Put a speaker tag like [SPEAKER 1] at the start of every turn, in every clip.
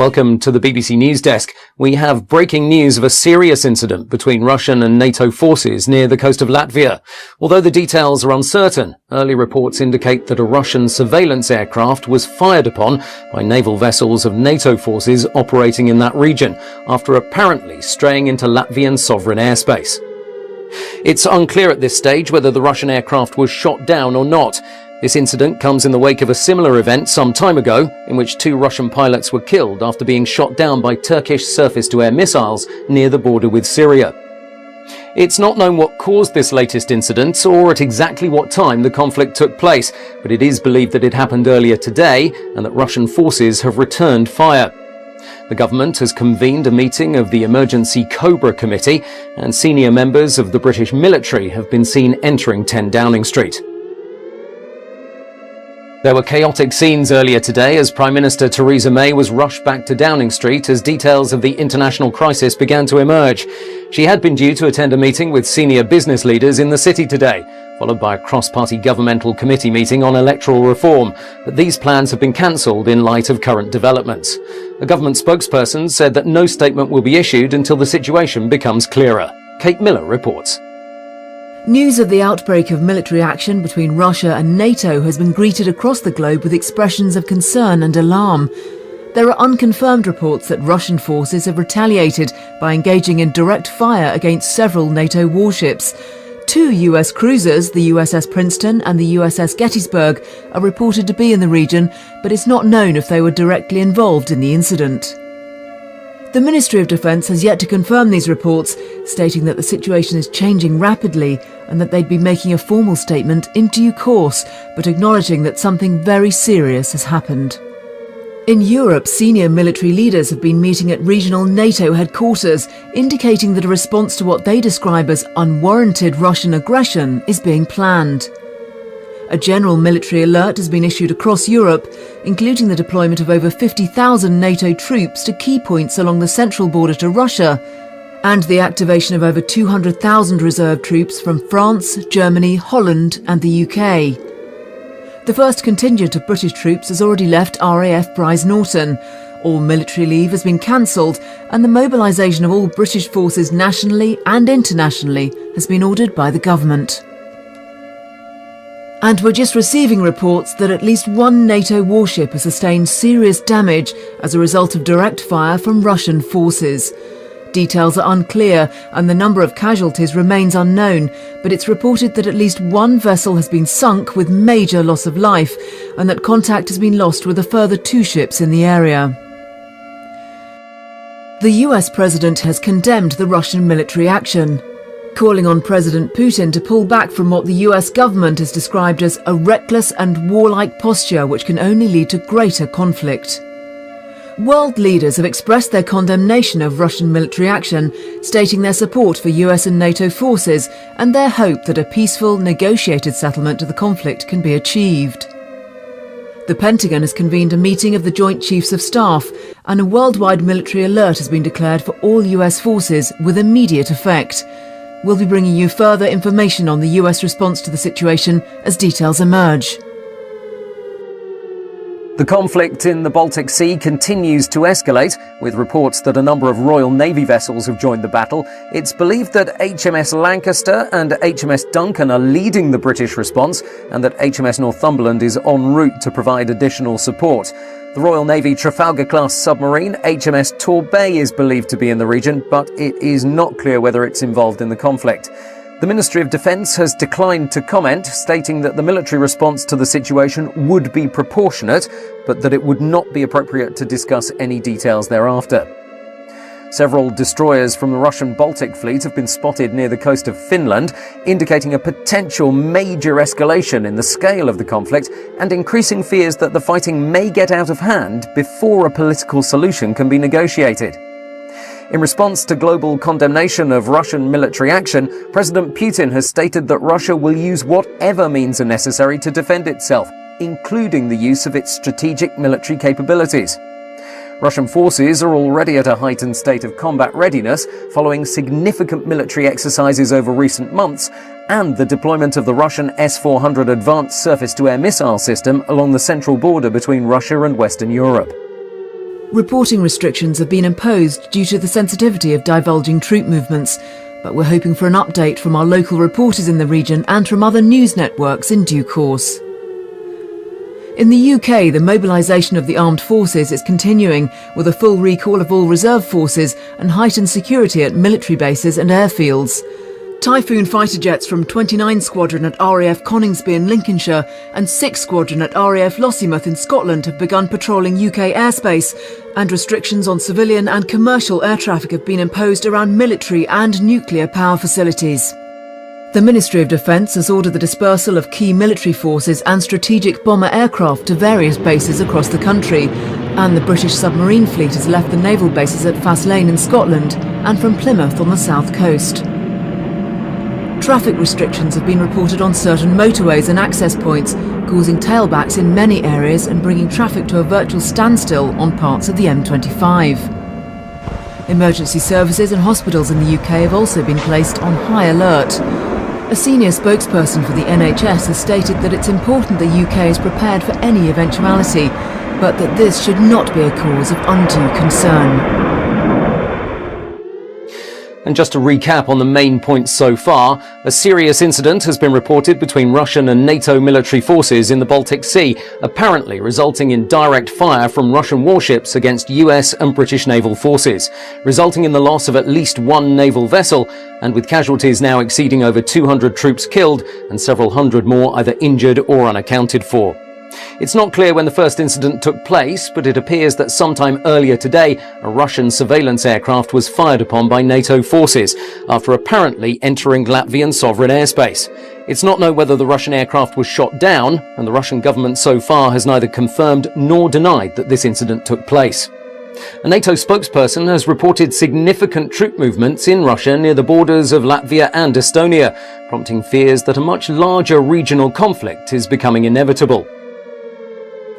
[SPEAKER 1] Welcome to the BBC News Desk. We have breaking news of a serious incident between Russian and NATO forces near the coast of Latvia. Although the details are uncertain, early reports indicate that a Russian surveillance aircraft was fired upon by naval vessels of NATO forces operating in that region, after apparently straying into Latvian sovereign airspace. It's unclear at this stage whether the Russian aircraft was shot down or not. This incident comes in the wake of a similar event some time ago, in which 2 Russian pilots were killed after being shot down by Turkish surface-to-air missiles near the border with Syria. It's not known what caused this latest incident or at exactly what time the conflict took place, but it is believed that it happened earlier today and that Russian forces have returned fire. The government has convened a meeting of the Emergency Cobra Committee, and senior members of the British military have been seen entering 10 Downing Street. There were chaotic scenes earlier today as Prime Minister Theresa May was rushed back to Downing Street as details of the international crisis began to emerge. She had been due to attend a meeting with senior business leaders in the city today, followed by a cross-party governmental committee meeting on electoral reform, but these plans have been cancelled in light of current developments. A government spokesperson said that no statement will be issued until the situation becomes clearer. Kate Miller reports.
[SPEAKER 2] News of the outbreak of military action between Russia and NATO has been greeted across the globe with expressions of concern and alarm. There are unconfirmed reports that Russian forces have retaliated by engaging in direct fire against several NATO warships. 2 US cruisers, the USS Princeton and the USS Gettysburg, are reported to be in the region, but it's not known if they were directly involved in the incident. The Ministry of Defence has yet to confirm these reports, stating that the situation is changing rapidly and that they'd be making a formal statement in due course, but acknowledging that something very serious has happened. In Europe, senior military leaders have been meeting at regional NATO headquarters, indicating that a response to what they describe as unwarranted Russian aggression is being planned. A general military alert has been issued across Europe, including the deployment of over 50,000 NATO troops to key points along the central border to Russia, and the activation of over 200,000 reserve troops from France, Germany, Holland and the UK. The first contingent of British troops has already left RAF Brize Norton. All military leave has been cancelled, and the mobilisation of all British forces nationally and internationally has been ordered by the government. And we're just receiving reports that at least 1 NATO warship has sustained serious damage as a result of direct fire from Russian forces. Details are unclear and the number of casualties remains unknown, but it's reported that at least 1 vessel has been sunk with major loss of life and that contact has been lost with a further 2 ships in the area. The US president has condemned the Russian military action, calling on President Putin to pull back from what the US government has described as a reckless and warlike posture which can only lead to greater conflict. World leaders have expressed their condemnation of Russian military action, stating their support for US and NATO forces and their hope that a peaceful, negotiated settlement to the conflict can be achieved. The Pentagon has convened a meeting of the Joint Chiefs of Staff, and a worldwide military alert has been declared for all US forces with immediate effect. We'll be bringing you further information on the US response to the situation as details emerge.
[SPEAKER 1] The conflict in the Baltic Sea continues to escalate, with reports that a number of Royal Navy vessels have joined the battle. It's believed that HMS Lancaster and HMS Duncan are leading the British response, and that HMS Northumberland is en route to provide additional support. The Royal Navy Trafalgar-class submarine HMS Torbay is believed to be in the region, but it is not clear whether it's involved in the conflict. The Ministry of Defence has declined to comment, stating that the military response to the situation would be proportionate, but that it would not be appropriate to discuss any details thereafter. Several destroyers from the Russian Baltic Fleet have been spotted near the coast of Finland, indicating a potential major escalation in the scale of the conflict and increasing fears that the fighting may get out of hand before a political solution can be negotiated. In response to global condemnation of Russian military action, President Putin has stated that Russia will use whatever means are necessary to defend itself, including the use of its strategic military capabilities. Russian forces are already at a heightened state of combat readiness following significant military exercises over recent months and the deployment of the Russian S-400 advanced surface-to-air missile system along the central border between Russia and Western Europe.
[SPEAKER 2] Reporting restrictions have been imposed due to the sensitivity of divulging troop movements, but we're hoping for an update from our local reporters in the region and from other news networks in due course. In the UK, the mobilisation of the armed forces is continuing, with a full recall of all reserve forces and heightened security at military bases and airfields. Typhoon fighter jets from 29 Squadron at RAF Coningsby in Lincolnshire and 6 Squadron at RAF Lossiemouth in Scotland have begun patrolling UK airspace, and restrictions on civilian and commercial air traffic have been imposed around military and nuclear power facilities. The Ministry of Defence has ordered the dispersal of key military forces and strategic bomber aircraft to various bases across the country, and the British submarine fleet has left the naval bases at Faslane in Scotland and from Plymouth on the south coast. Traffic restrictions have been reported on certain motorways and access points, causing tailbacks in many areas and bringing traffic to a virtual standstill on parts of the M25. Emergency services and hospitals in the UK have also been placed on high alert. A senior spokesperson for the NHS has stated that it's important the UK is prepared for any eventuality, but that this should not be a cause of undue concern.
[SPEAKER 1] And just to recap on the main points so far, a serious incident has been reported between Russian and NATO military forces in the Baltic Sea, apparently resulting in direct fire from Russian warships against US and British naval forces, resulting in the loss of at least one naval vessel, and with casualties now exceeding over 200 troops killed and several hundred more either injured or unaccounted for. It's not clear when the first incident took place, but it appears that sometime earlier today, a Russian surveillance aircraft was fired upon by NATO forces after apparently entering Latvian sovereign airspace. It's not known whether the Russian aircraft was shot down, and the Russian government so far has neither confirmed nor denied that this incident took place. A NATO spokesperson has reported significant troop movements in Russia near the borders of Latvia and Estonia, prompting fears that a much larger regional conflict is becoming inevitable.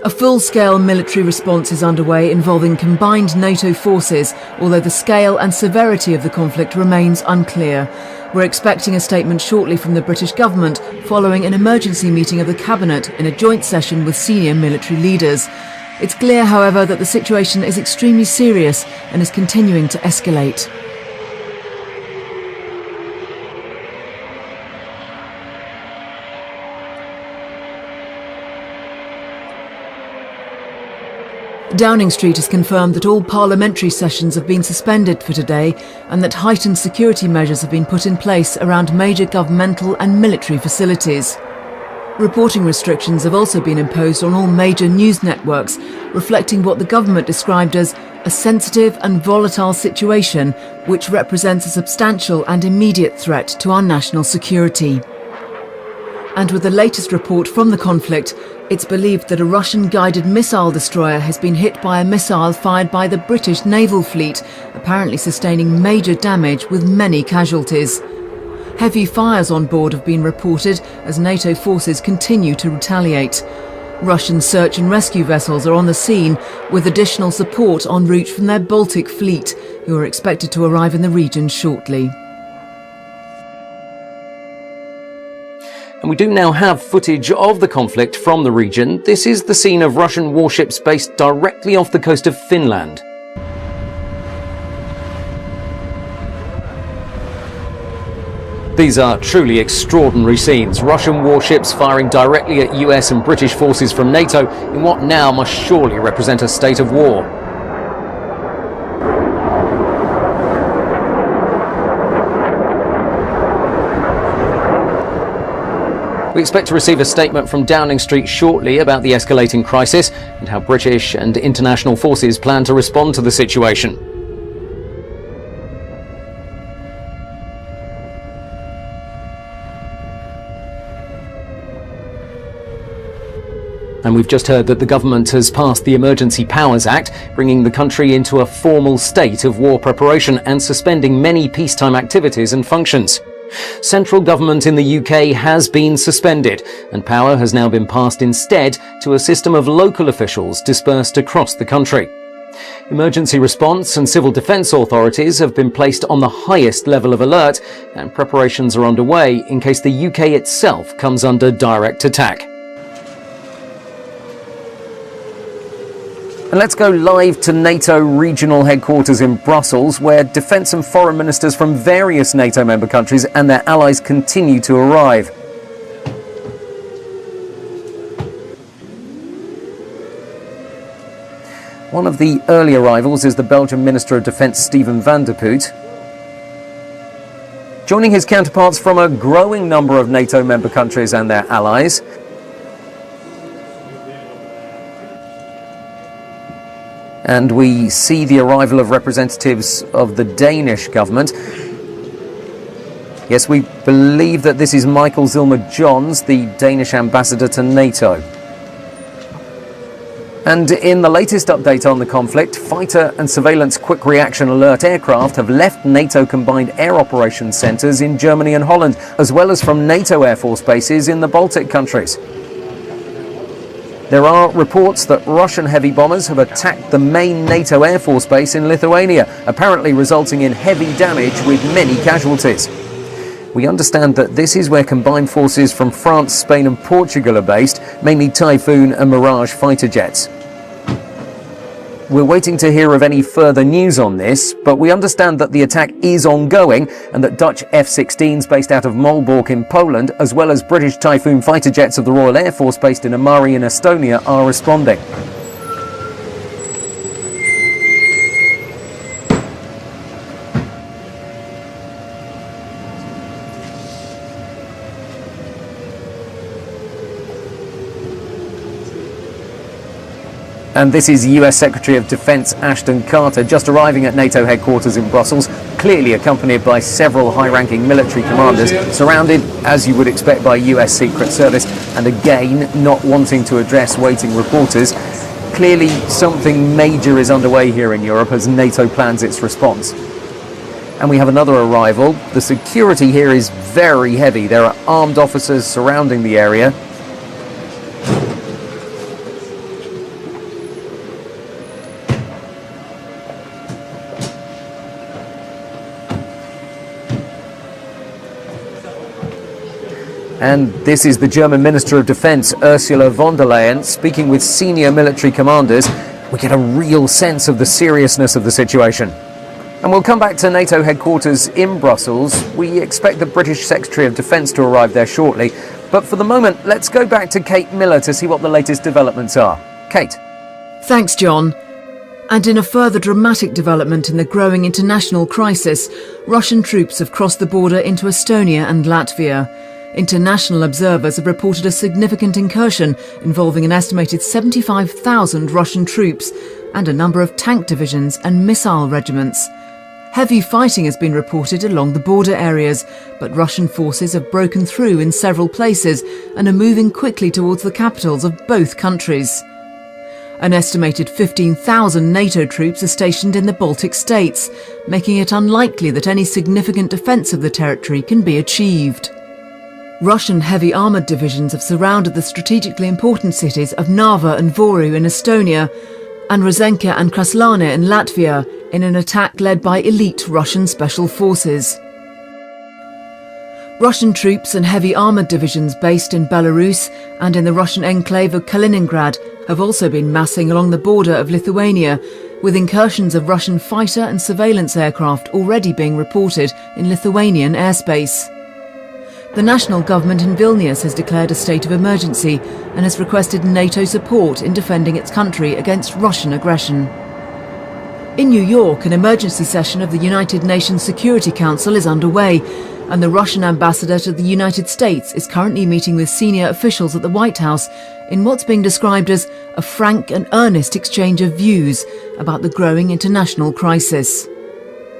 [SPEAKER 2] A full-scale military response is underway involving combined NATO forces, although the scale and severity of the conflict remains unclear. We're expecting a statement shortly from the British government following an emergency meeting of the Cabinet in a joint session with senior military leaders. It's clear, however, that the situation is extremely serious and is continuing to escalate. Downing Street has confirmed that all parliamentary sessions have been suspended for today and that heightened security measures have been put in place around major governmental and military facilities. Reporting restrictions have also been imposed on all major news networks, reflecting what the government described as a sensitive and volatile situation which represents a substantial and immediate threat to our national security. And with the latest report from the conflict, it's believed that a Russian-guided missile destroyer has been hit by a missile fired by the British naval fleet, apparently sustaining major damage with many casualties. Heavy fires on board have been reported as NATO forces continue to retaliate. Russian search and rescue vessels are on the scene, with additional support en route from their Baltic fleet, who are expected to arrive in the region shortly.
[SPEAKER 1] And we do now have footage of the conflict from the region. This is the scene of Russian warships based directly off the coast of Finland. These are truly extraordinary scenes. Russian warships firing directly at US and British forces from NATO in what now must surely represent a state of war. We expect to receive a statement from Downing Street shortly about the escalating crisis and how British and international forces plan to respond to the situation. And we've just heard that the government has passed the Emergency Powers Act, bringing the country into a formal state of war preparation and suspending many peacetime activities and functions. Central government in the UK has been suspended, and power has now been passed instead to a system of local officials dispersed across the country. Emergency response and civil defence authorities have been placed on the highest level of alert, and preparations are underway in case the UK itself comes under direct attack. And let's go live to NATO regional headquarters in Brussels, where defence and foreign ministers from various NATO member countries and their allies continue to arrive. One of the early arrivals is the Belgian Minister of Defence, Steven van der Puut, joining his counterparts from a growing number of NATO member countries and their allies. And we see the arrival of representatives of the Danish government. Yes, we believe that this is Michael Zilmer-Johns, the Danish ambassador to NATO. And in the latest update on the conflict, fighter and surveillance quick reaction alert aircraft have left NATO combined air operations centres in Germany and Holland, as well as from NATO Air Force bases in the Baltic countries. There are reports that Russian heavy bombers have attacked the main NATO Air Force base in Lithuania, apparently resulting in heavy damage with many casualties. We understand that this is where combined forces from France, Spain and Portugal are based, mainly Typhoon and Mirage fighter jets. We're waiting to hear of any further news on this, but we understand that the attack is ongoing and that Dutch F-16s based out of Malbork in Poland, as well as British Typhoon fighter jets of the Royal Air Force based in Amari in Estonia, are responding. And this is US Secretary of Defense Ashton Carter just arriving at NATO headquarters in Brussels, clearly accompanied by several high-ranking military commanders, surrounded, as you would expect, by US Secret Service, and again, not wanting to address waiting reporters. Clearly, something major is underway here in Europe as NATO plans its response. And we have another arrival. The security here is very heavy. There are armed officers surrounding the area. And this is the German Minister of Defense, Ursula von der Leyen, speaking with senior military commanders. We get a real sense of the seriousness of the situation. And we'll come back to NATO headquarters in Brussels. We expect the British Secretary of Defence to arrive there shortly. But for the moment, let's go back to Kate Miller to see what the latest developments are. Kate.
[SPEAKER 2] Thanks, John. And in a further dramatic development in the growing international crisis, Russian troops have crossed the border into Estonia and Latvia. International observers have reported a significant incursion involving an estimated 75,000 Russian troops and a number of tank divisions and missile regiments. Heavy fighting has been reported along the border areas, but Russian forces have broken through in several places and are moving quickly towards the capitals of both countries. An estimated 15,000 NATO troops are stationed in the Baltic states, making it unlikely that any significant defence of the territory can be achieved. Russian heavy armoured divisions have surrounded the strategically important cities of Narva and Voru in Estonia and Rozenka and Kraslane in Latvia in an attack led by elite Russian special forces. Russian troops and heavy armoured divisions based in Belarus and in the Russian enclave of Kaliningrad have also been massing along the border of Lithuania, with incursions of Russian fighter and surveillance aircraft already being reported in Lithuanian airspace. The national government in Vilnius has declared a state of emergency and has requested NATO support in defending its country against Russian aggression. In New York, an emergency session of the United Nations Security Council is underway, and the Russian ambassador to the United States is currently meeting with senior officials at the White House in what's being described as a frank and earnest exchange of views about the growing international crisis.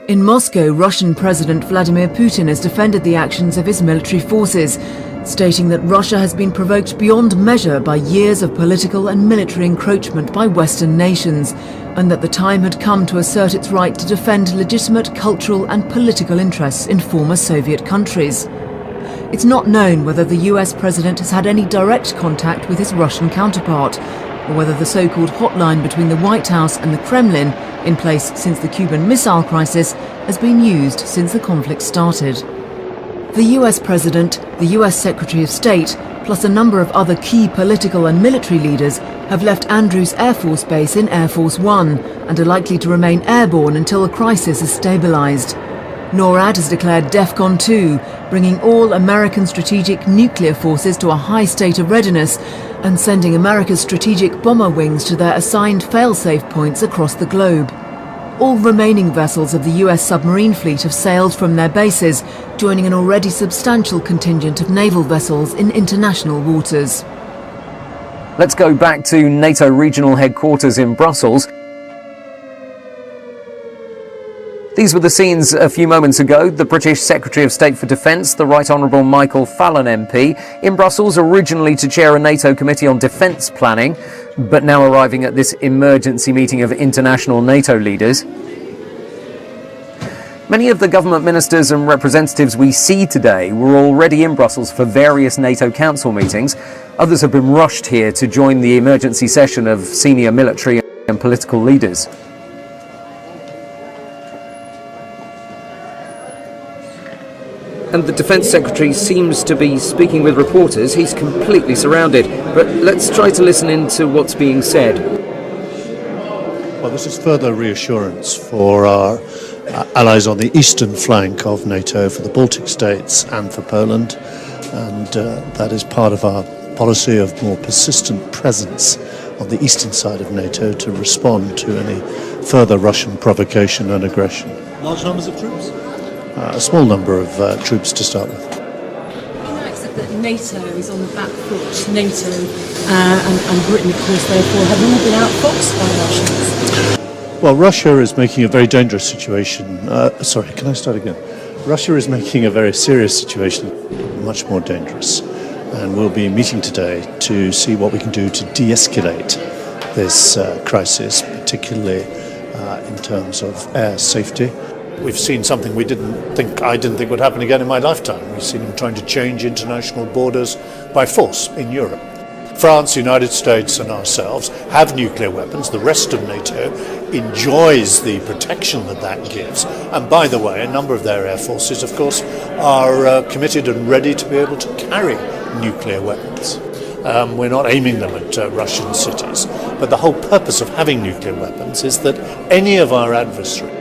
[SPEAKER 2] In Moscow, Russian President Vladimir Putin has defended the actions of his military forces, stating that Russia has been provoked beyond measure by years of political and military encroachment by Western nations, and that the time had come to assert its right to defend legitimate cultural and political interests in former Soviet countries. It's not known whether the US president has had any direct contact with his Russian counterpart, or whether the so-called hotline between the White House and the Kremlin, in place since the Cuban Missile Crisis, has been used since the conflict started. The US President, the US Secretary of State, plus a number of other key political and military leaders, have left Andrews Air Force Base in Air Force One and are likely to remain airborne until the crisis is stabilised. NORAD has declared DEFCON 2, bringing all American strategic nuclear forces to a high state of readiness and sending America's strategic bomber wings to their assigned fail-safe points across the globe. All remaining vessels of the US submarine fleet have sailed from their bases, joining an already substantial contingent of naval vessels in international waters.
[SPEAKER 1] Let's go back to NATO regional headquarters in Brussels. These were the scenes a few moments ago. The British Secretary of State for Defence, the Right Honourable Michael Fallon MP, in Brussels originally to chair a NATO committee on defence planning, but now arriving at this emergency meeting of international NATO leaders. Many of the government ministers and representatives we see today were already in Brussels for various NATO Council meetings. Others have been rushed here to join the emergency session of senior military and political leaders. And the Defence Secretary seems to be speaking with reporters. He's completely surrounded. But let's try to listen in to what's being said.
[SPEAKER 3] Well, this is further reassurance for our allies on the eastern flank of NATO, for the Baltic states and for Poland. And that is part of our policy of more persistent presence on the eastern side of NATO to respond to any further Russian provocation and aggression.
[SPEAKER 4] Large numbers of troops?
[SPEAKER 3] A small number of troops to start with.
[SPEAKER 5] Except that NATO is on the back foot. NATO and Britain, of course, therefore, have all been outfoxed by Russians.
[SPEAKER 3] Well, Russia is making a very dangerous situation. Sorry, can I start again? Russia is making a very serious situation much more dangerous. And we'll be meeting today to see what we can do to de-escalate this crisis, particularly in terms of air safety. We've seen something I didn't think would happen again in my lifetime. We've seen them trying to change international borders by force in Europe. France, the United States and ourselves have nuclear weapons. The rest of NATO enjoys the protection that gives. And by the way, a number of their air forces, of course, are committed and ready to be able to carry nuclear weapons. We're not aiming them at Russian cities. But the whole purpose of having nuclear weapons is that any of our adversaries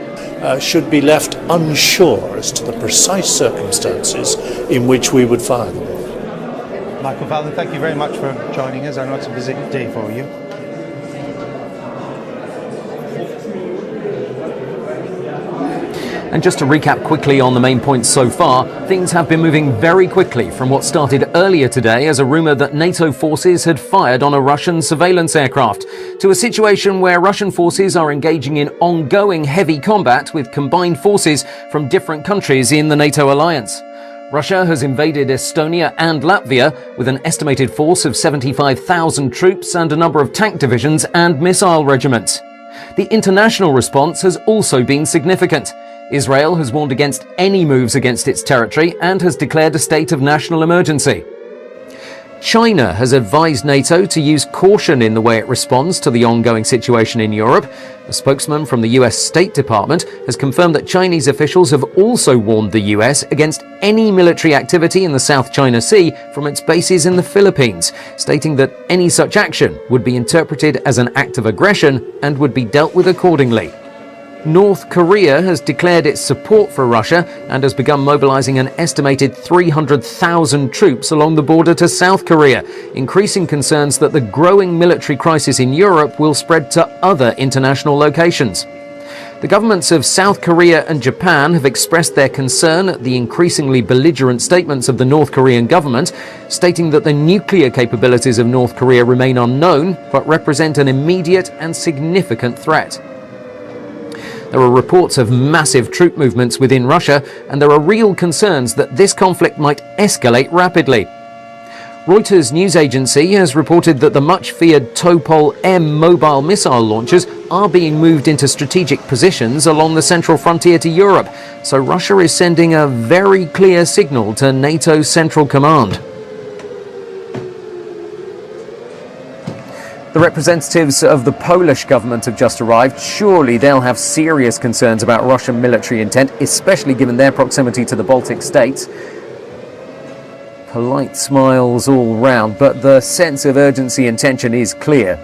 [SPEAKER 3] should be left unsure as to the precise circumstances in which we would fire them.
[SPEAKER 4] Michael Fallon, thank you very much for joining us. I know it's a busy day for you.
[SPEAKER 1] And just to recap quickly on the main points so far, things have been moving very quickly from what started earlier today as a rumour that NATO forces had fired on a Russian surveillance aircraft, to a situation where Russian forces are engaging in ongoing heavy combat with combined forces from different countries in the NATO alliance. Russia has invaded Estonia and Latvia with an estimated force of 75,000 troops and a number of tank divisions and missile regiments. The international response has also been significant. Israel has warned against any moves against its territory and has declared a state of national emergency. China has advised NATO to use caution in the way it responds to the ongoing situation in Europe. A spokesman from the US State Department has confirmed that Chinese officials have also warned the US against any military activity in the South China Sea from its bases in the Philippines, stating that any such action would be interpreted as an act of aggression and would be dealt with accordingly. North Korea has declared its support for Russia and has begun mobilizing an estimated 300,000 troops along the border to South Korea, increasing concerns that the growing military crisis in Europe will spread to other international locations. The governments of South Korea and Japan have expressed their concern at the increasingly belligerent statements of the North Korean government, stating that the nuclear capabilities of North Korea remain unknown but represent an immediate and significant threat. There are reports of massive troop movements within Russia, and there are real concerns that this conflict might escalate rapidly. Reuters news agency has reported that the much-feared Topol-M mobile missile launchers are being moved into strategic positions along the central frontier to Europe, so Russia is sending a very clear signal to NATO's Central Command. The representatives of the Polish government have just arrived. Surely they'll have serious concerns about Russian military intent, especially given their proximity to the Baltic states. polite smiles all round, but the sense of urgency and tension is clear.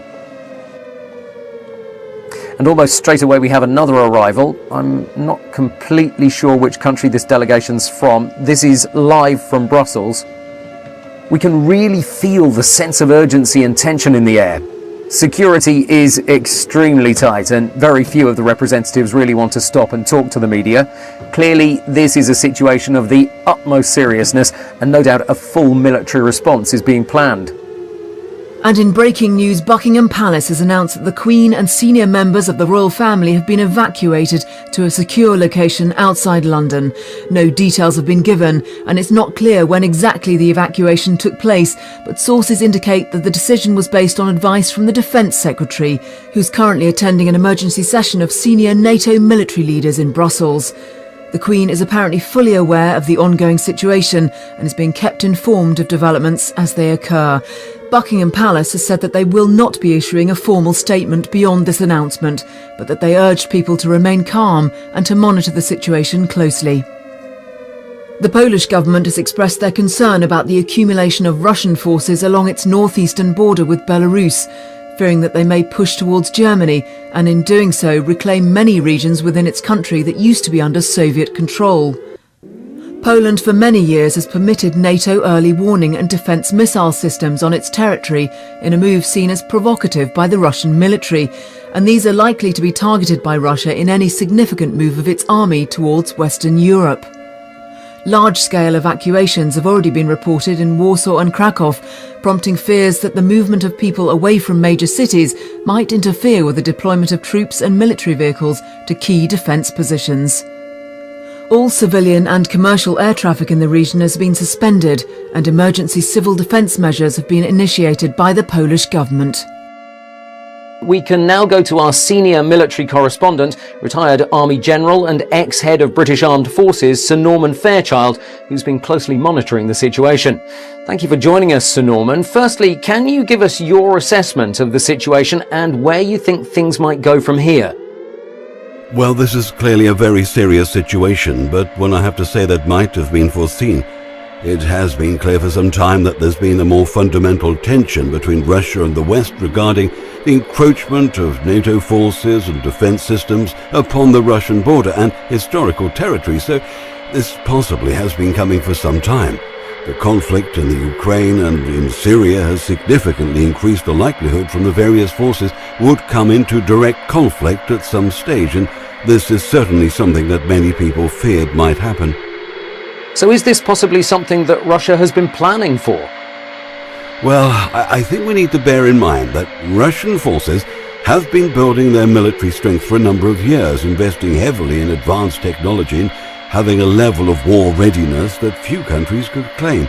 [SPEAKER 1] And almost straight away we have another arrival. I'm not completely sure which country this delegation's from. This is live from Brussels. We can really feel the sense of urgency and tension in the air. Security is extremely tight and very few of the representatives really want to stop and talk to the media. Clearly, this is a situation of the utmost seriousness and no doubt a full military response is being planned.
[SPEAKER 2] And in breaking news, Buckingham Palace has announced that the Queen and senior members of the royal family have been evacuated to a secure location outside London. No details have been given, and it's not clear when exactly the evacuation took place, but sources indicate that the decision was based on advice from the Defence Secretary, who's currently attending an emergency session of senior NATO military leaders in Brussels. The Queen is apparently fully aware of the ongoing situation and is being kept informed of developments as they occur. Buckingham Palace has said that they will not be issuing a formal statement beyond this announcement, but that they urged people to remain calm and to monitor the situation closely. The Polish government has expressed their concern about the accumulation of Russian forces along its northeastern border with Belarus, fearing that they may push towards Germany and in doing so reclaim many regions within its country that used to be under Soviet control. Poland for many years has permitted NATO early warning and defence missile systems on its territory in a move seen as provocative by the Russian military, and these are likely to be targeted by Russia in any significant move of its army towards Western Europe. Large-scale evacuations have already been reported in Warsaw and Krakow, prompting fears that the movement of people away from major cities might interfere with the deployment of troops and military vehicles to key defence positions. All civilian and commercial air traffic in the region has been suspended, and emergency civil defence measures have been initiated by the Polish government.
[SPEAKER 1] We can now go to our senior military correspondent, retired Army General and ex-head of British Armed Forces, Sir Norman Fairchild, who's been closely monitoring the situation. Thank you for joining us, Sir Norman. Firstly, can you give us your assessment of the situation and where you think things might go from here?
[SPEAKER 6] Well, this is clearly a very serious situation, but one I have to say that might have been foreseen. It has been clear for some time that there's been a more fundamental tension between Russia and the West regarding the encroachment of NATO forces and defense systems upon the Russian border and historical territory, so this possibly has been coming for some time. The conflict in the Ukraine and in Syria has significantly increased the likelihood from the various forces would come into direct conflict at some stage, and this is certainly something that many people feared might happen.
[SPEAKER 1] So is this possibly something that Russia has been planning for?
[SPEAKER 6] Well, I think we need to bear in mind that Russian forces have been building their military strength for a number of years, investing heavily in advanced technology and having a level of war readiness that few countries could claim.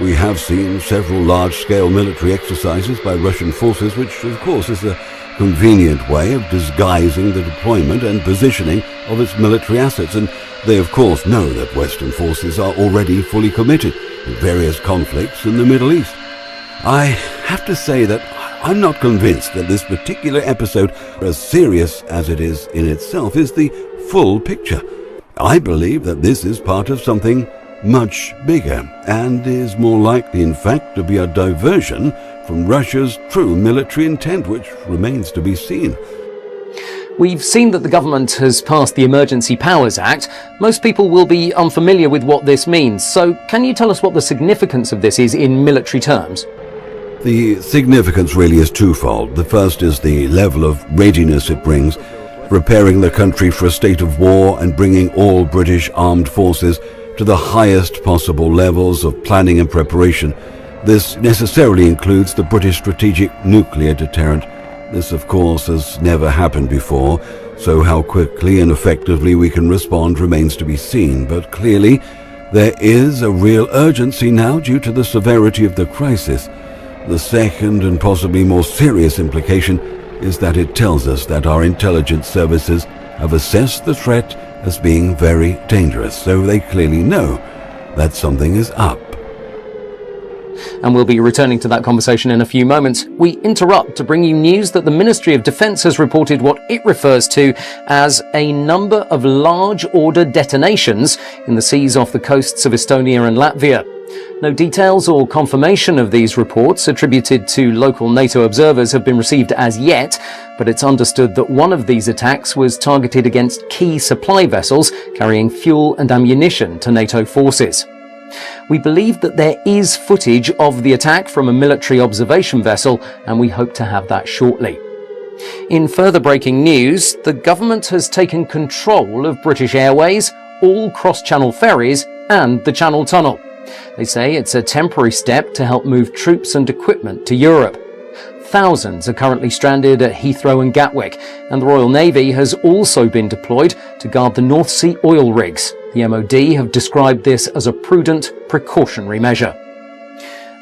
[SPEAKER 6] We have seen several large-scale military exercises by Russian forces, which of course is a convenient way of disguising the deployment and positioning of its military assets, and they of course know that Western forces are already fully committed in various conflicts in the Middle East. I have to say that I'm not convinced that this particular episode, as serious as it is in itself, is the full picture. I believe that this is part of something much bigger and is more likely in fact to be a diversion from Russia's true military intent, which remains to be seen.
[SPEAKER 1] We've seen that the government has passed the Emergency Powers Act. Most people will be unfamiliar with what this means, so can you tell us what the significance of this is in military terms?
[SPEAKER 6] The significance really is twofold. The first is the level of readiness it brings, preparing the country for a state of war and bringing all British armed forces to the highest possible levels of planning and preparation. This necessarily includes the British strategic nuclear deterrent. This, of course, has never happened before, so how quickly and effectively we can respond remains to be seen. But clearly, there is a real urgency now due to the severity of the crisis. The second and possibly more serious implication is that it tells us that our intelligence services have assessed the threat as being very dangerous, so they clearly know that something is up.
[SPEAKER 1] And we'll be returning to that conversation in a few moments. We interrupt to bring you news that the Ministry of Defence has reported what it refers to as a number of large order detonations in the seas off the coasts of Estonia and Latvia. No details or confirmation of these reports attributed to local NATO observers have been received as yet, but it's understood that one of these attacks was targeted against key supply vessels carrying fuel and ammunition to NATO forces. We believe that there is footage of the attack from a military observation vessel, and we hope to have that shortly. In further breaking news, the government has taken control of British Airways, all cross-channel ferries and the Channel Tunnel. They say it's a temporary step to help move troops and equipment to Europe. Thousands are currently stranded at Heathrow and Gatwick, and the Royal Navy has also been deployed to guard the North Sea oil rigs. The MOD have described this as a prudent, precautionary measure.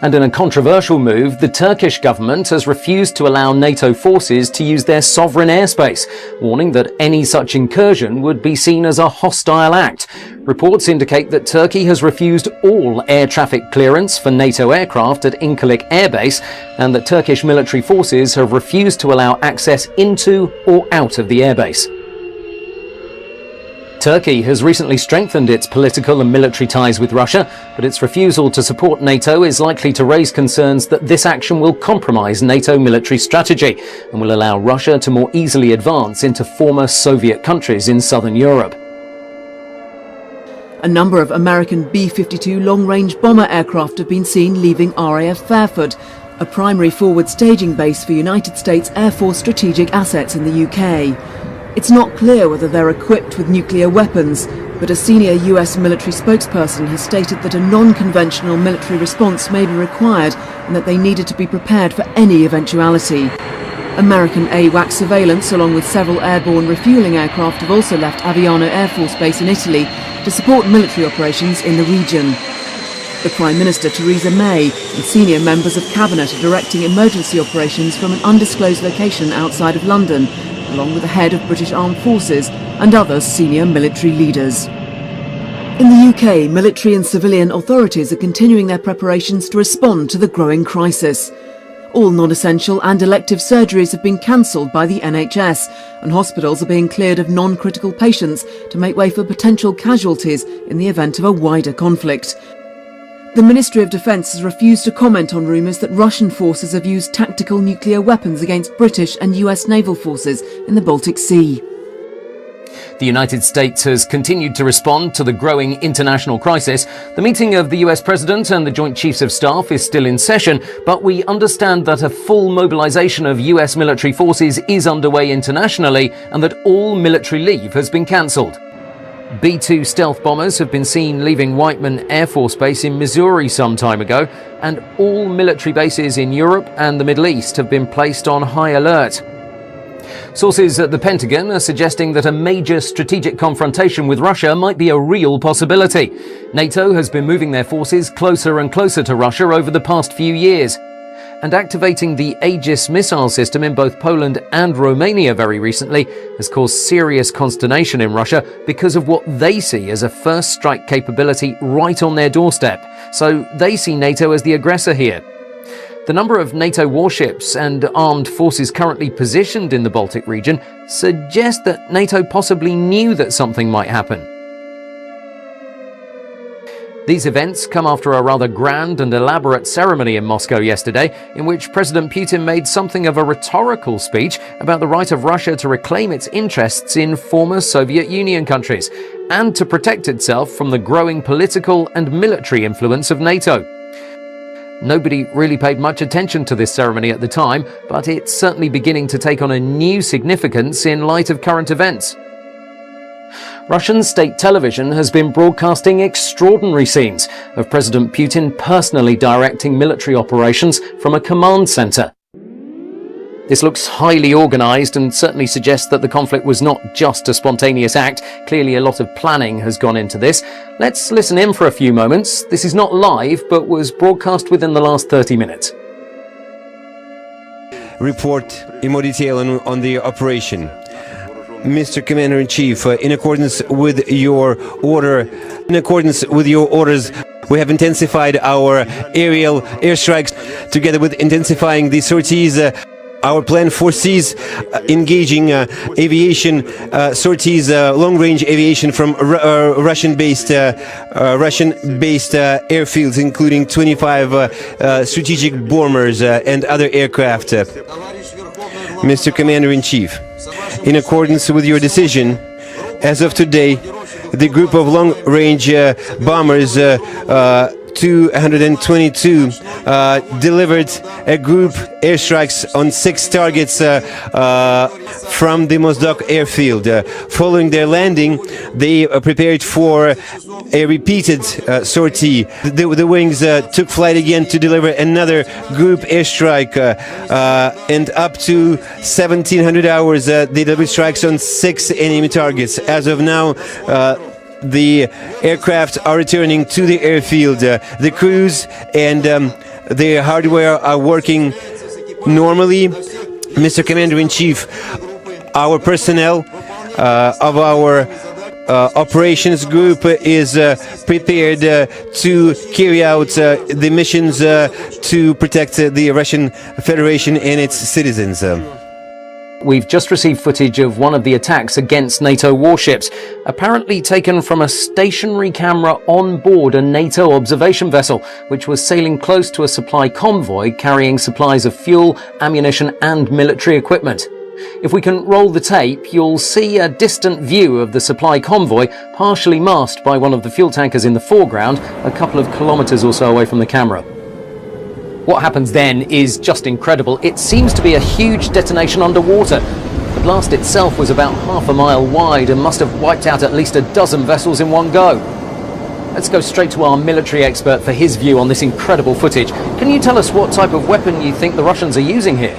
[SPEAKER 1] And in a controversial move, the Turkish government has refused to allow NATO forces to use their sovereign airspace, warning that any such incursion would be seen as a hostile act. Reports indicate that Turkey has refused all air traffic clearance for NATO aircraft at Incirlik Air Base, and that Turkish military forces have refused to allow access into or out of the airbase. Turkey has recently strengthened its political and military ties with Russia, but its refusal to support NATO is likely to raise concerns that this action will compromise NATO military strategy and will allow Russia to more easily advance into former Soviet countries in southern Europe.
[SPEAKER 2] A number of American B-52 long-range bomber aircraft have been seen leaving RAF Fairford, a primary forward staging base for United States Air Force strategic assets in the UK. It's not clear whether they're equipped with nuclear weapons, but a senior US military spokesperson has stated that a non-conventional military response may be required and that they needed to be prepared for any eventuality. American AWACS surveillance, along with several airborne refuelling aircraft, have also left Aviano Air Force Base in Italy to support military operations in the region. The Prime Minister Theresa May and senior members of Cabinet are directing emergency operations from an undisclosed location outside of London, along with the head of British Armed Forces and other senior military leaders. In the UK, military and civilian authorities are continuing their preparations to respond to the growing crisis. All non-essential and elective surgeries have been cancelled by the NHS, and hospitals are being cleared of non-critical patients to make way for potential casualties in the event of a wider conflict. The Ministry of Defence has refused to comment on rumours that Russian forces have used tactical nuclear weapons against British and US naval forces in the Baltic Sea.
[SPEAKER 1] The United States has continued to respond to the growing international crisis. The meeting of the US President and the Joint Chiefs of Staff is still in session, but we understand that a full mobilization of US military forces is underway internationally and that all military leave has been cancelled. B-2 stealth bombers have been seen leaving Whiteman Air Force Base in Missouri some time ago, and all military bases in Europe and the Middle East have been placed on high alert. Sources at the Pentagon are suggesting that a major strategic confrontation with Russia might be a real possibility. NATO has been moving their forces closer and closer to Russia over the past few years. And activating the Aegis missile system in both Poland and Romania very recently has caused serious consternation in Russia because of what they see as a first strike capability right on their doorstep. So they see NATO as the aggressor here. The number of NATO warships and armed forces currently positioned in the Baltic region suggests that NATO possibly knew that something might happen. These events come after a rather grand and elaborate ceremony in Moscow yesterday, in which President Putin made something of a rhetorical speech about the right of Russia to reclaim its interests in former Soviet Union countries and to protect itself from the growing political and military influence of NATO. Nobody really paid much attention to this ceremony at the time, but it's certainly beginning to take on a new significance in light of current events. Russian state television has been broadcasting extraordinary scenes of President Putin personally directing military operations from a command center. This looks highly organized and certainly suggests that the conflict was not just a spontaneous act. Clearly a lot of planning has gone into this. Let's listen in for a few moments. This is not live, but was broadcast within the last 30 minutes.
[SPEAKER 7] Report in more detail on the operation. Mr. Commander-in-Chief, in accordance with your orders, we have intensified our aerial airstrikes together with intensifying the sorties Our plan foresees engaging aviation sorties, long-range aviation from Russian-based airfields, including 25 strategic bombers and other aircraft. Mr. Commander-in-Chief, in accordance with your decision, as of today, the group of long-range bombers 222 delivered a group airstrikes on 6 targets from the Mozdok airfield. Following their landing, they prepared for a repeated sortie. The wings took flight again to deliver another group airstrike, and up to 1700 hours they delivered strikes on 6 enemy targets. As of now, the aircraft are returning to the airfield. The crews and the hardware are working normally. Mr. Commander-in-Chief, our personnel of our operations group is prepared to carry out the missions to protect the Russian Federation and its citizens.
[SPEAKER 1] We've just received footage of one of the attacks against NATO warships, apparently taken from a stationary camera on board a NATO observation vessel, which was sailing close to a supply convoy carrying supplies of fuel, ammunition and military equipment. If we can roll the tape, you'll see a distant view of the supply convoy, partially masked by one of the fuel tankers in the foreground, a couple of kilometres or so away from the camera. What happens then is just incredible. It seems to be a huge detonation underwater. The blast itself was about half a mile wide and must have wiped out at least a dozen vessels in one go. Let's go straight to our military expert for his view on this incredible footage. Can you tell us what type of weapon you think the Russians are using here?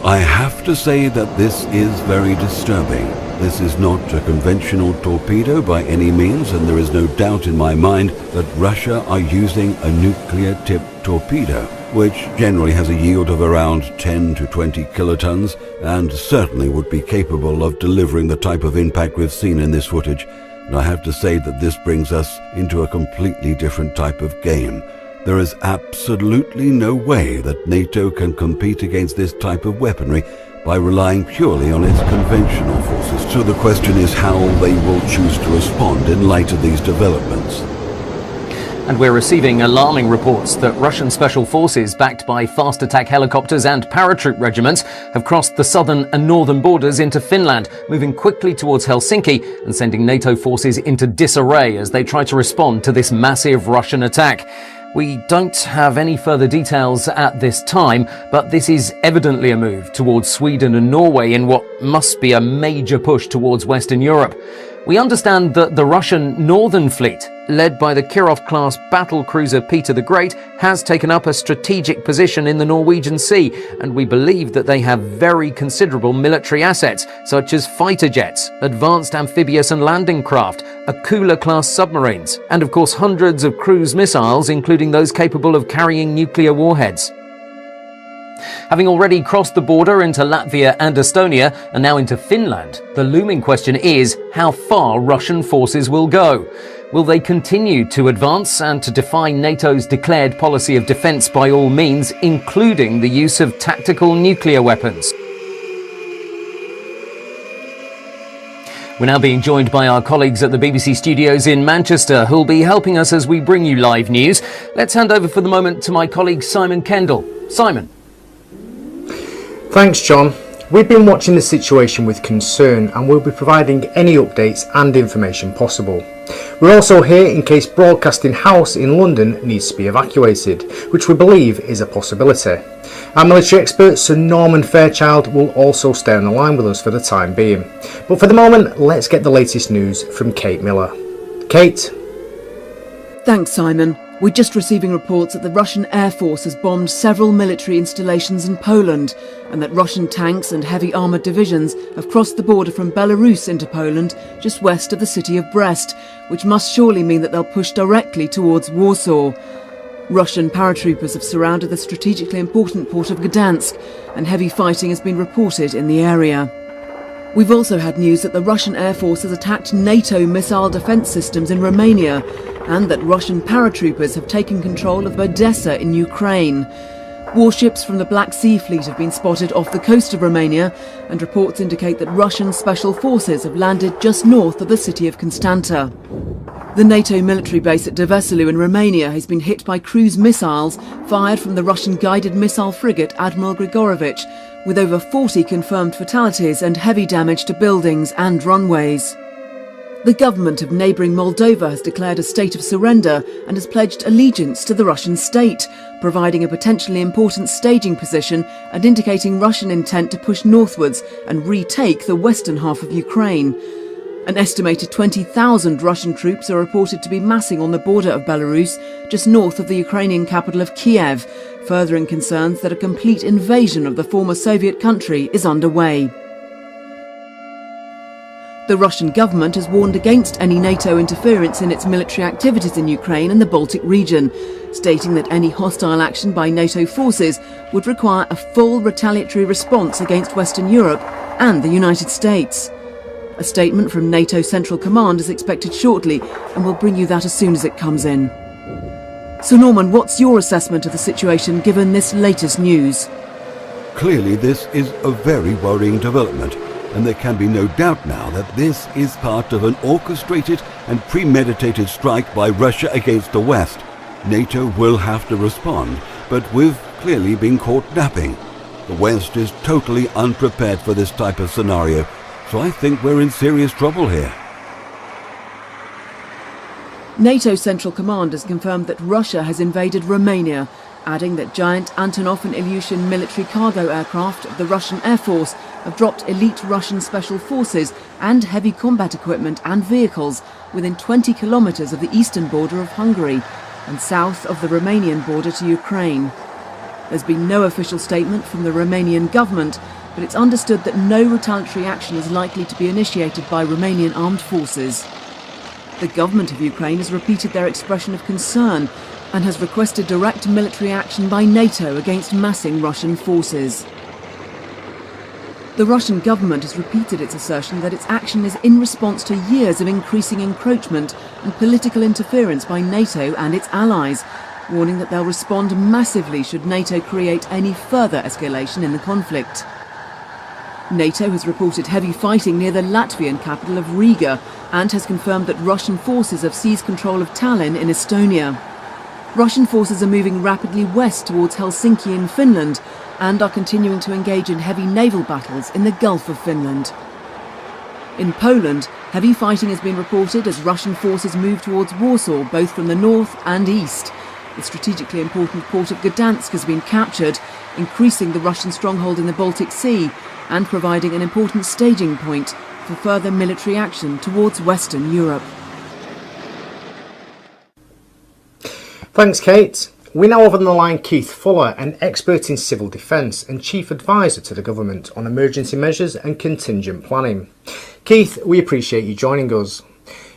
[SPEAKER 6] I have to say that this is very disturbing. This is not a conventional torpedo by any means, and there is no doubt in my mind that Russia are using a nuclear-tipped torpedo, which generally has a yield of around 10 to 20 kilotons, and certainly would be capable of delivering the type of impact we've seen in this footage. And I have to say that this brings us into a completely different type of game. There is absolutely no way that NATO can compete against this type of weaponry by relying purely on its conventional forces. So the question is how they will choose to respond in light of these developments.
[SPEAKER 1] And we're receiving alarming reports that Russian special forces, backed by fast attack helicopters and paratroop regiments, have crossed the southern and northern borders into Finland, moving quickly towards Helsinki and sending NATO forces into disarray as they try to respond to this massive Russian attack. We don't have any further details at this time, but this is evidently a move towards Sweden and Norway in what must be a major push towards Western Europe. We understand that the Russian Northern Fleet, led by the Kirov-class battle cruiser Peter the Great, has taken up a strategic position in the Norwegian Sea, and we believe that they have very considerable military assets, such as fighter jets, advanced amphibious and landing craft, Akula-class submarines, and of course hundreds of cruise missiles, including those capable of carrying nuclear warheads. Having already crossed the border into Latvia and Estonia, and now into Finland, the looming question is how far Russian forces will go. Will they continue to advance and to defy NATO's declared policy of defence by all means, including the use of tactical nuclear weapons? We're now being joined by our colleagues at the BBC studios in Manchester, who'll be helping us as we bring you live news. Let's hand over for the moment to my colleague Simon Kendall. Simon.
[SPEAKER 8] Thanks, John. We've been watching the situation with concern and we'll be providing any updates and information possible. We're also here in case Broadcasting House in London needs to be evacuated, which we believe is a possibility. Our military expert Sir Norman Fairchild will also stay on the line with us for the time being. But for the moment, let's get the latest news from Kate Miller. Kate?
[SPEAKER 2] Thanks, Simon. We're just receiving reports that the Russian Air Force has bombed several military installations in Poland, and that Russian tanks and heavy armoured divisions have crossed the border from Belarus into Poland, just west of the city of Brest, which must surely mean that they'll push directly towards Warsaw. Russian paratroopers have surrounded the strategically important port of Gdansk, and heavy fighting has been reported in the area. We've also had news that the Russian Air Force has attacked NATO missile defence systems in Romania, and that Russian paratroopers have taken control of Odessa in Ukraine. Warships from the Black Sea Fleet have been spotted off the coast of Romania, and reports indicate that Russian special forces have landed just north of the city of Constanta. The NATO military base at Deveselu in Romania has been hit by cruise missiles fired from the Russian guided missile frigate Admiral Grigorovich, with over 40 confirmed fatalities and heavy damage to buildings and runways. The government of neighbouring Moldova has declared a state of surrender and has pledged allegiance to the Russian state, providing a potentially important staging position and indicating Russian intent to push northwards and retake the western half of Ukraine. An estimated 20,000 Russian troops are reported to be massing on the border of Belarus, just north of the Ukrainian capital of Kiev, furthering concerns that a complete invasion of the former Soviet country is underway. The Russian government has warned against any NATO interference in its military activities in Ukraine and the Baltic region, stating that any hostile action by NATO forces would require a full retaliatory response against Western Europe and the United States. A statement from NATO Central Command is expected shortly, and we'll bring you that as soon as it comes in. So Norman, what's your assessment of the situation given this latest news?
[SPEAKER 6] Clearly this is a very worrying development, and there can be no doubt now that this is part of an orchestrated and premeditated strike by Russia against the West. NATO will have to respond, but we've clearly been caught napping. The West is totally unprepared for this type of scenario, so I think we're in serious trouble here.
[SPEAKER 2] NATO Central Command has confirmed that Russia has invaded Romania, adding that giant Antonov and Ilyushin military cargo aircraft of the Russian Air Force have dropped elite Russian special forces and heavy combat equipment and vehicles within 20 kilometres of the eastern border of Hungary and south of the Romanian border to Ukraine. There's been no official statement from the Romanian government, but it's understood that no retaliatory action is likely to be initiated by Romanian armed forces. The government of Ukraine has repeated their expression of concern and has requested direct military action by NATO against massing Russian forces. The Russian government has repeated its assertion that its action is in response to years of increasing encroachment and political interference by NATO and its allies, warning that they'll respond massively should NATO create any further escalation in the conflict. NATO has reported heavy fighting near the Latvian capital of Riga and has confirmed that Russian forces have seized control of Tallinn in Estonia. Russian forces are moving rapidly west towards Helsinki in Finland and are continuing to engage in heavy naval battles in the Gulf of Finland. In Poland, heavy fighting has been reported as Russian forces move towards Warsaw, both from the north and east. The strategically important port of Gdansk has been captured, increasing the Russian stronghold in the Baltic Sea and providing an important staging point for further military action towards Western Europe.
[SPEAKER 8] Thanks, Kate. We now have on the line Keith Fuller, an expert in civil defence and chief advisor to the government on emergency measures and contingent planning. Keith, we appreciate you joining us.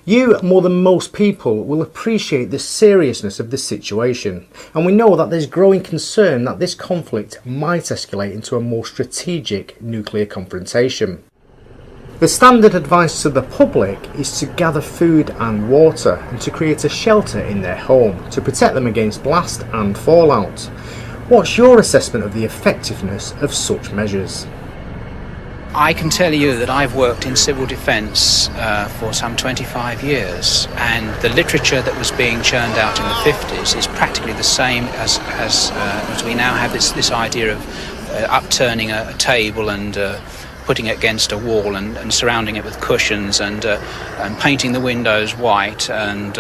[SPEAKER 8] You, more than most people, will appreciate the seriousness of the situation, and we know that there's growing concern that this conflict might escalate into a more strategic nuclear confrontation. The standard advice to the public is to gather food and water and to create a shelter in their home to protect them against blast and fallout. What's your assessment of the effectiveness of such measures?
[SPEAKER 9] I can tell you that I've worked in civil defence for some 25 years, and the literature that was being churned out in the 50s is practically the same as we now have this idea of upturning a table and putting it against a wall and surrounding it with cushions and painting the windows white and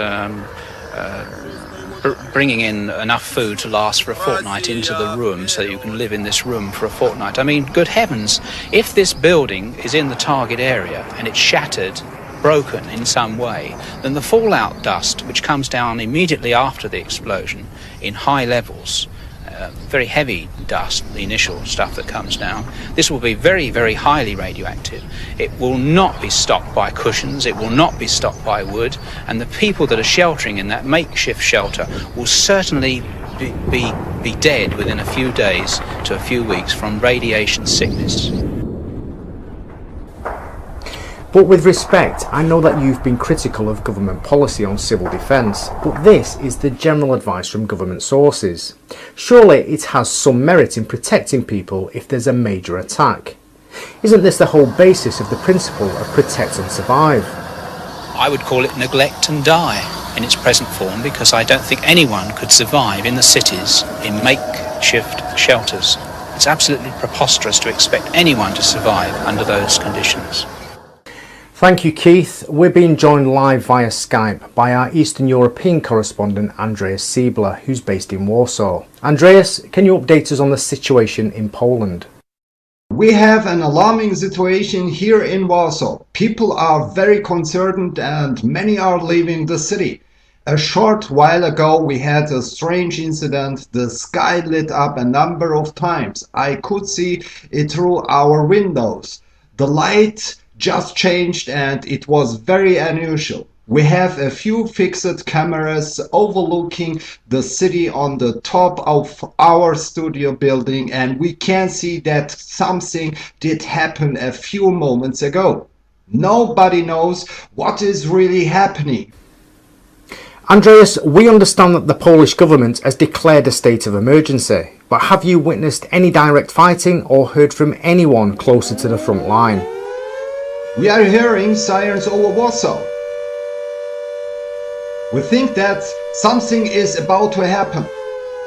[SPEAKER 9] bringing in enough food to last for a fortnight into the room so that you can live in this room for a fortnight. I mean, good heavens, if this building is in the target area and it's shattered, broken in some way, then the fallout dust, which comes down immediately after the explosion in high levels, very heavy dust, the initial stuff that comes down, this will be very, very highly radioactive. It will not be stopped by cushions, it will not be stopped by wood, and the people that are sheltering in that makeshift shelter will certainly be dead within a few days to a few weeks from radiation sickness.
[SPEAKER 8] But with respect, I know that you've been critical of government policy on civil defence, but this is the general advice from government sources. Surely it has some merit in protecting people if there's a major attack. Isn't this the whole basis of the principle of protect and survive?
[SPEAKER 9] I would call it neglect and die in its present form, because I don't think anyone could survive in the cities in makeshift shelters. It's absolutely preposterous to expect anyone to survive under those conditions.
[SPEAKER 8] Thank you, Keith. We're being joined live via Skype by our Eastern European correspondent Andreas Siebler, who's based in Warsaw. Andreas, can you update us on the situation in Poland?
[SPEAKER 10] We have an alarming situation here in Warsaw. People are very concerned and many are leaving the city. A short while ago we had a strange incident. The sky lit up a number of times. I could see it through our windows. The light just changed and it was very unusual. We have a few fixed cameras overlooking the city on the top of our studio building, and we can see that something did happen a few moments ago. Nobody knows what is really happening.
[SPEAKER 8] Andreas, we understand that the Polish government has declared a state of emergency, but have you witnessed any direct fighting or heard from anyone closer to the front line?
[SPEAKER 10] We are hearing sirens over Warsaw. We think that something is about to happen.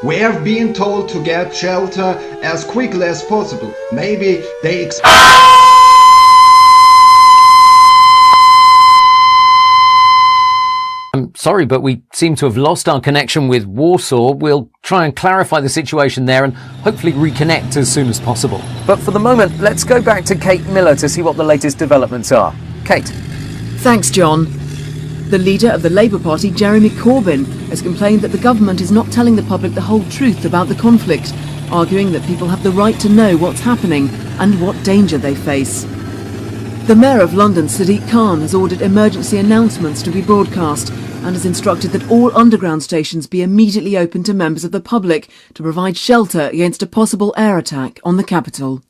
[SPEAKER 10] We have been told to get shelter as quickly as possible. Maybe they expect...
[SPEAKER 1] I'm sorry, but we seem to have lost our connection with Warsaw. We'll try and clarify the situation there and hopefully reconnect as soon as possible. But for the moment, let's go back to Kate Miller to see what the latest developments are. Kate.
[SPEAKER 2] Thanks, John. The leader of the Labour Party, Jeremy Corbyn, has complained that the government is not telling the public the whole truth about the conflict, arguing that people have the right to know what's happening and what danger they face. The Mayor of London, Sadiq Khan, has ordered emergency announcements to be broadcast and has instructed that all underground stations be immediately open to members of the public to provide shelter against a possible air attack on the capital.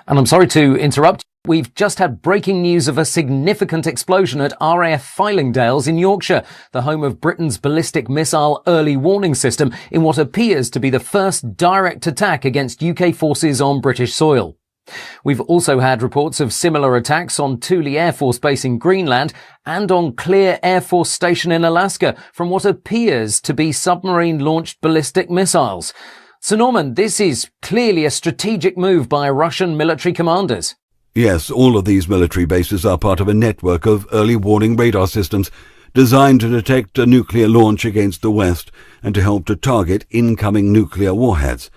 [SPEAKER 1] And I'm sorry to interrupt. We've just had breaking news of a significant explosion at RAF Fylingdales in Yorkshire, the home of Britain's ballistic missile early warning system, in what appears to be the first direct attack against UK forces on British soil. We've also had reports of similar attacks on Thule Air Force Base in Greenland and on Clear Air Force Station in Alaska from what appears to be submarine-launched ballistic missiles. Sir Norman, this is clearly a strategic move by Russian military commanders.
[SPEAKER 6] Yes, all of these military bases are part of a network of early warning radar systems designed to detect a nuclear launch against the West and to help to target incoming nuclear warheads.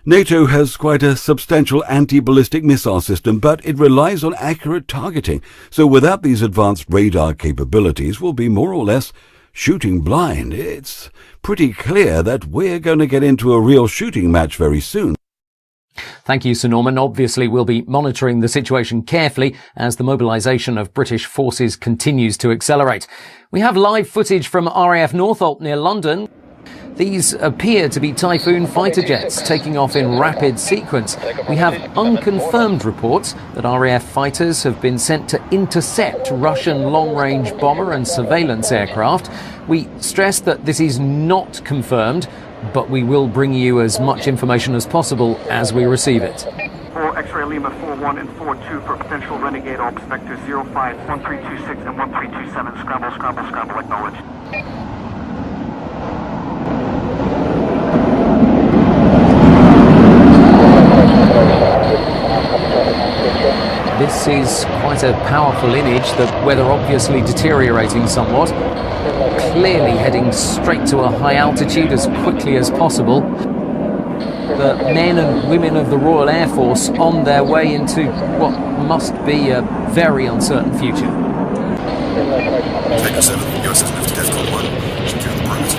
[SPEAKER 6] NATO has quite a substantial anti-ballistic missile system, but it relies on accurate targeting. So without these advanced radar capabilities, we'll be more or less shooting blind. It's pretty clear that we're going to get into a real shooting match very soon.
[SPEAKER 1] Thank you, Sir Norman. Obviously, we'll be monitoring the situation carefully as the mobilisation of British forces continues to accelerate. We have live footage from RAF Northolt near London. These appear to be Typhoon fighter jets taking off in rapid sequence. We have unconfirmed reports that RAF fighters have been sent to intercept Russian long-range bomber and surveillance aircraft. We stress that this is not confirmed, but we will bring you as much information as possible as we receive it.
[SPEAKER 11] For X-ray Lima 41 and 42 for potential renegade ops vector 05, 1326 and 1327. Scramble, scramble, scramble, acknowledged.
[SPEAKER 1] This is quite a powerful image, the weather obviously deteriorating somewhat. Clearly heading straight to a high altitude as quickly as possible. The men and women of the Royal Air Force on their way into what must be a very uncertain future.
[SPEAKER 12] Take 7, USS Nifty Defcon 1, secure the perimeter.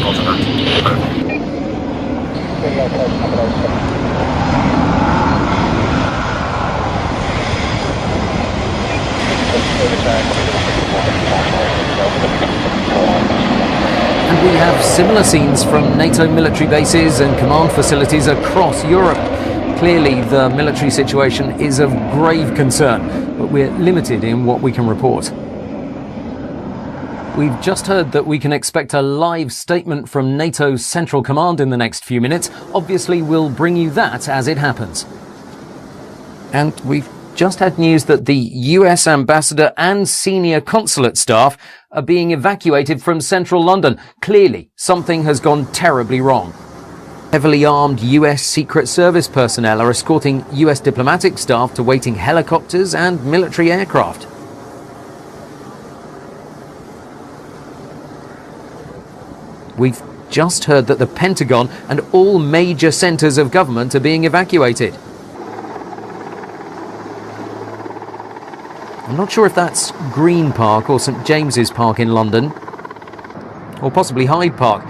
[SPEAKER 12] Roger that.
[SPEAKER 1] And we have similar scenes from NATO military bases and command facilities across Europe. Clearly, the military situation is of grave concern, but we're limited in what we can report. We've just heard that we can expect a live statement from NATO's Central Command in the next few minutes. Obviously, we'll bring you that as it happens. And we've just had news that the US ambassador and senior consulate staff are being evacuated from central London. Clearly, something has gone terribly wrong. Heavily armed US Secret Service personnel are escorting US diplomatic staff to waiting helicopters and military aircraft. We've just heard that the Pentagon and all major centres of government are being evacuated. I'm not sure if that's Green Park or St James's Park in London, or possibly Hyde Park.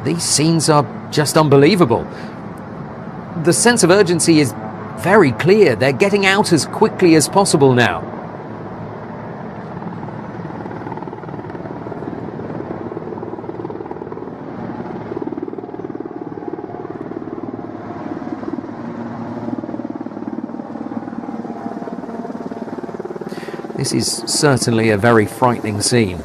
[SPEAKER 1] These scenes are just unbelievable. The sense of urgency is very clear. They're getting out as quickly as possible now. This is certainly a very frightening scene.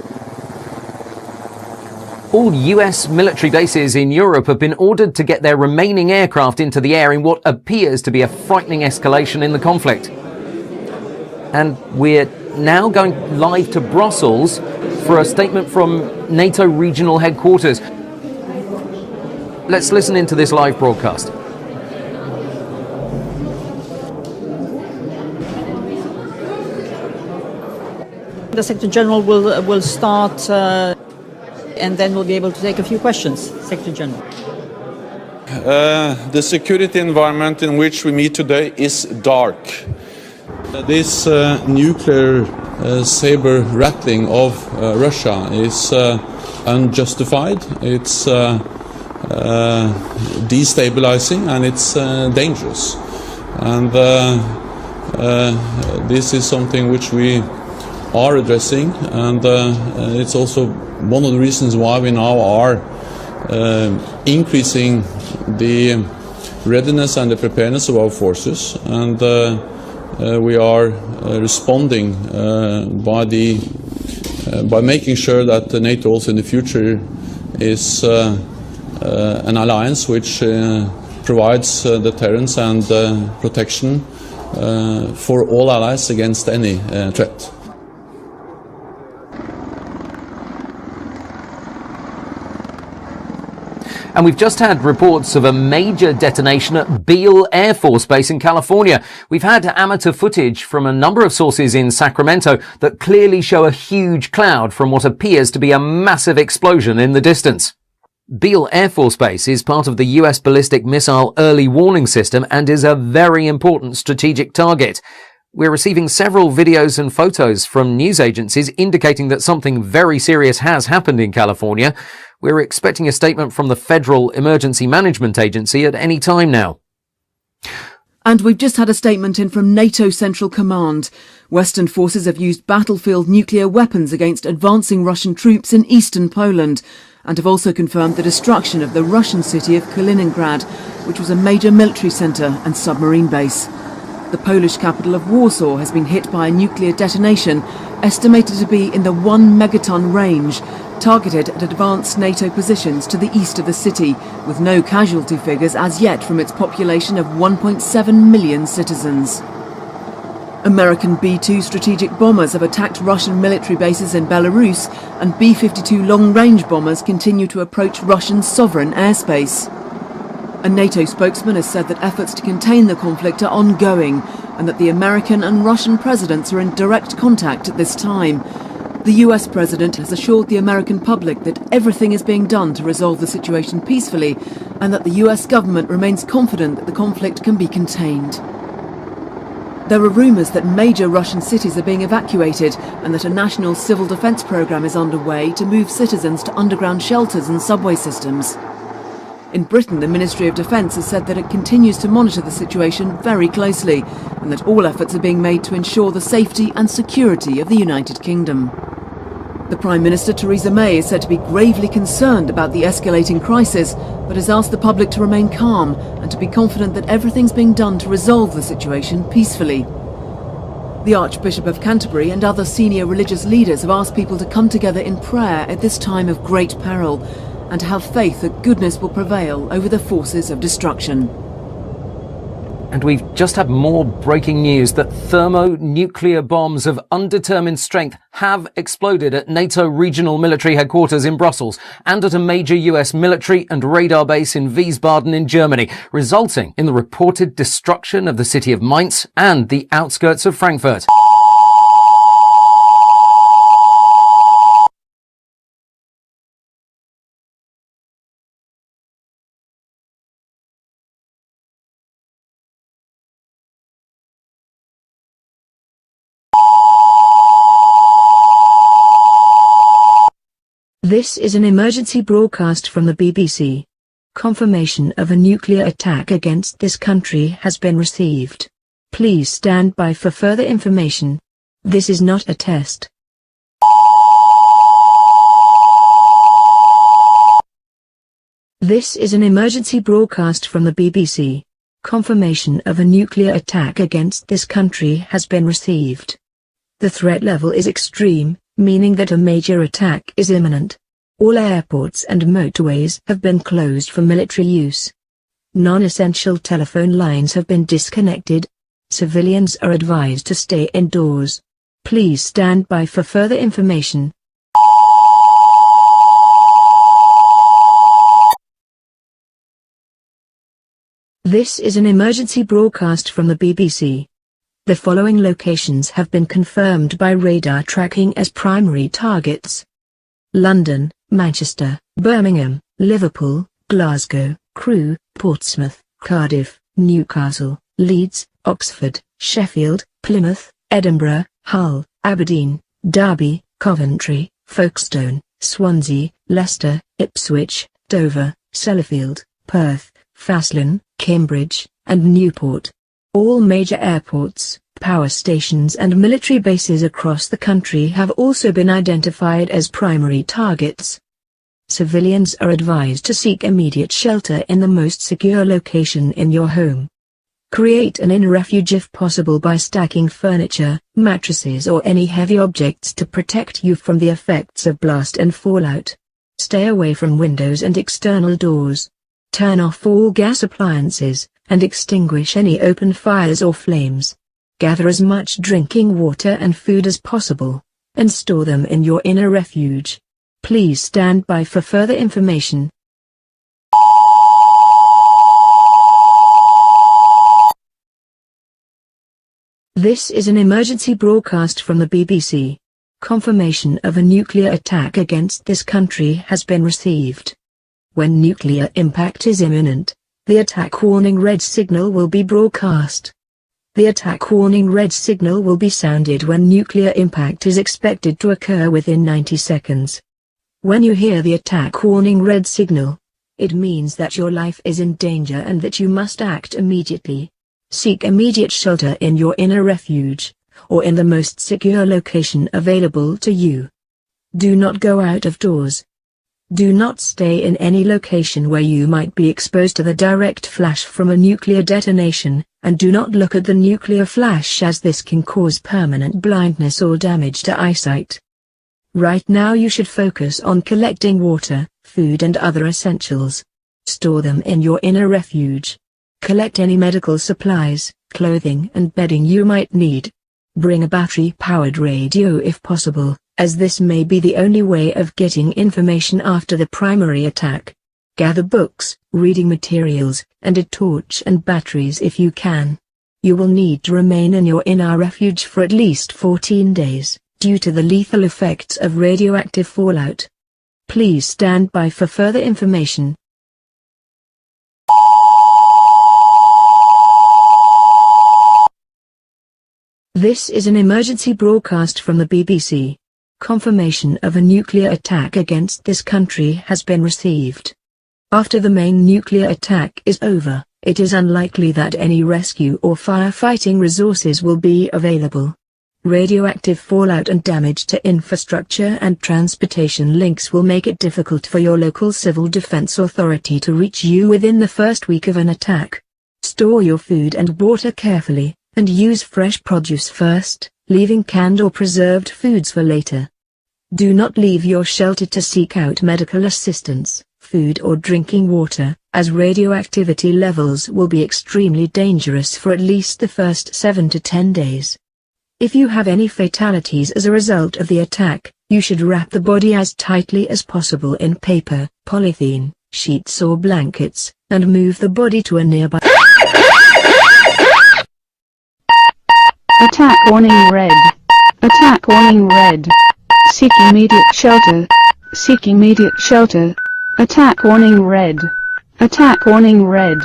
[SPEAKER 1] All US military bases in Europe have been ordered to get their remaining aircraft into the air in what appears to be a frightening escalation in the conflict. And we're now going live to Brussels for a statement from NATO regional headquarters. Let's listen into this live broadcast.
[SPEAKER 13] The Secretary General will start and then we'll be able to take a few questions. Secretary General.
[SPEAKER 14] The security environment in which we meet today is dark. This nuclear saber rattling of Russia is unjustified, it's destabilizing, and it's dangerous. And this is something which we are addressing, and it's also one of the reasons why we now are increasing the readiness and the preparedness of our forces, and we are responding by making sure that NATO also in the future is an alliance which provides deterrence and protection for all allies against any threat.
[SPEAKER 1] And we've just had reports of a major detonation at Beale Air Force Base in California. We've had amateur footage from a number of sources in Sacramento that clearly show a huge cloud from what appears to be a massive explosion in the distance. Beale Air Force Base is part of the US ballistic missile early warning system and is a very important strategic target. We're receiving several videos and photos from news agencies indicating that something very serious has happened in California. We're expecting a statement from the Federal Emergency Management Agency at any time now.
[SPEAKER 2] And we've just had a statement in from NATO Central Command. Western forces have used battlefield nuclear weapons against advancing Russian troops in eastern Poland, and have also confirmed the destruction of the Russian city of Kaliningrad, which was a major military centre and submarine base. The Polish capital of Warsaw has been hit by a nuclear detonation, estimated to be in the 1 megaton range, targeted at advanced NATO positions to the east of the city, with no casualty figures as yet from its population of 1.7 million citizens. American B-2 strategic bombers have attacked Russian military bases in Belarus, and B-52 long-range bombers continue to approach Russian sovereign airspace. A NATO spokesman has said that efforts to contain the conflict are ongoing, and that the American and Russian presidents are in direct contact at this time. The US president has assured the American public that everything is being done to resolve the situation peacefully, and that the US government remains confident that the conflict can be contained. There are rumours that major Russian cities are being evacuated, and that a national civil defence programme is underway to move citizens to underground shelters and subway systems. In Britain, the Ministry of Defence has said that it continues to monitor the situation very closely, and that all efforts are being made to ensure the safety and security of the United Kingdom. The Prime Minister, Theresa May, is said to be gravely concerned about the escalating crisis, but has asked the public to remain calm and to be confident that everything's being done to resolve the situation peacefully. The Archbishop of Canterbury and other senior religious leaders have asked people to come together in prayer at this time of great peril and to have faith that goodness will prevail over the forces of destruction.
[SPEAKER 1] And we've just had more breaking news that thermonuclear bombs of undetermined strength have exploded at NATO regional military headquarters in Brussels and at a major US military and radar base in Wiesbaden in Germany, resulting in the reported destruction of the city of Mainz and the outskirts of Frankfurt.
[SPEAKER 15] This is an emergency broadcast from the BBC. Confirmation of a nuclear attack against this country has been received. Please stand by for further information. This is not a test. This is an emergency broadcast from the BBC. Confirmation of a nuclear attack against this country has been received. The threat level is extreme, meaning that a major attack is imminent. All airports and motorways have been closed for military use. Non-essential telephone lines have been disconnected. Civilians are advised to stay indoors. Please stand by for further information. This is an emergency broadcast from the BBC. The following locations have been confirmed by radar tracking as primary targets: London, Manchester, Birmingham, Liverpool, Glasgow, Crewe, Portsmouth, Cardiff, Newcastle, Leeds, Oxford, Sheffield, Plymouth, Edinburgh, Hull, Aberdeen, Derby, Coventry, Folkestone, Swansea, Leicester, Ipswich, Dover, Sellafield, Perth, Faslane, Cambridge, and Newport. All major airports, power stations and military bases across the country have also been identified as primary targets. Civilians are advised to seek immediate shelter in the most secure location in your home. Create an inner refuge if possible by stacking furniture, mattresses or any heavy objects to protect you from the effects of blast and fallout. Stay away from windows and external doors. Turn off all gas appliances, and extinguish any open fires or flames. Gather as much drinking water and food as possible, and store them in your inner refuge. Please stand by for further information. This is an emergency broadcast from the BBC. Confirmation of a nuclear attack against this country has been received. When nuclear impact is imminent, the attack warning red signal will be broadcast. The attack warning red signal will be sounded when nuclear impact is expected to occur within 90 seconds. When you hear the attack warning red signal, it means that your life is in danger and that you must act immediately. Seek immediate shelter in your inner refuge, or in the most secure location available to you. Do not go out of doors. Do not stay in any location where you might be exposed to the direct flash from a nuclear detonation, and do not look at the nuclear flash as this can cause permanent blindness or damage to eyesight. Right now you should focus on collecting water, food and other essentials. Store them in your inner refuge. Collect any medical supplies, clothing and bedding you might need. Bring a battery-powered radio if possible, as this may be the only way of getting information after the primary attack. Gather books, reading materials, and a torch and batteries if you can. You will need to remain in your inner refuge for at least 14 days, due to the lethal effects of radioactive fallout. Please stand by for further information. This is an emergency broadcast from the BBC. Confirmation of a nuclear attack against this country has been received. After the main nuclear attack is over, it is unlikely that any rescue or firefighting resources will be available. Radioactive fallout and damage to infrastructure and transportation links will make it difficult for your local civil defense authority to reach you within the first week of an attack. Store your food and water carefully, and use fresh produce first, leaving canned or preserved foods for later. Do not leave your shelter to seek out medical assistance, food or drinking water, as radioactivity levels will be extremely dangerous for at least the first 7 to 10 days. If you have any fatalities as a result of the attack, you should wrap the body as tightly as possible in paper, polythene, sheets or blankets, and move the body to a nearby.
[SPEAKER 16] Attack warning red. Attack warning red. Seek immediate shelter. Seek immediate shelter. Attack warning red. Attack warning red.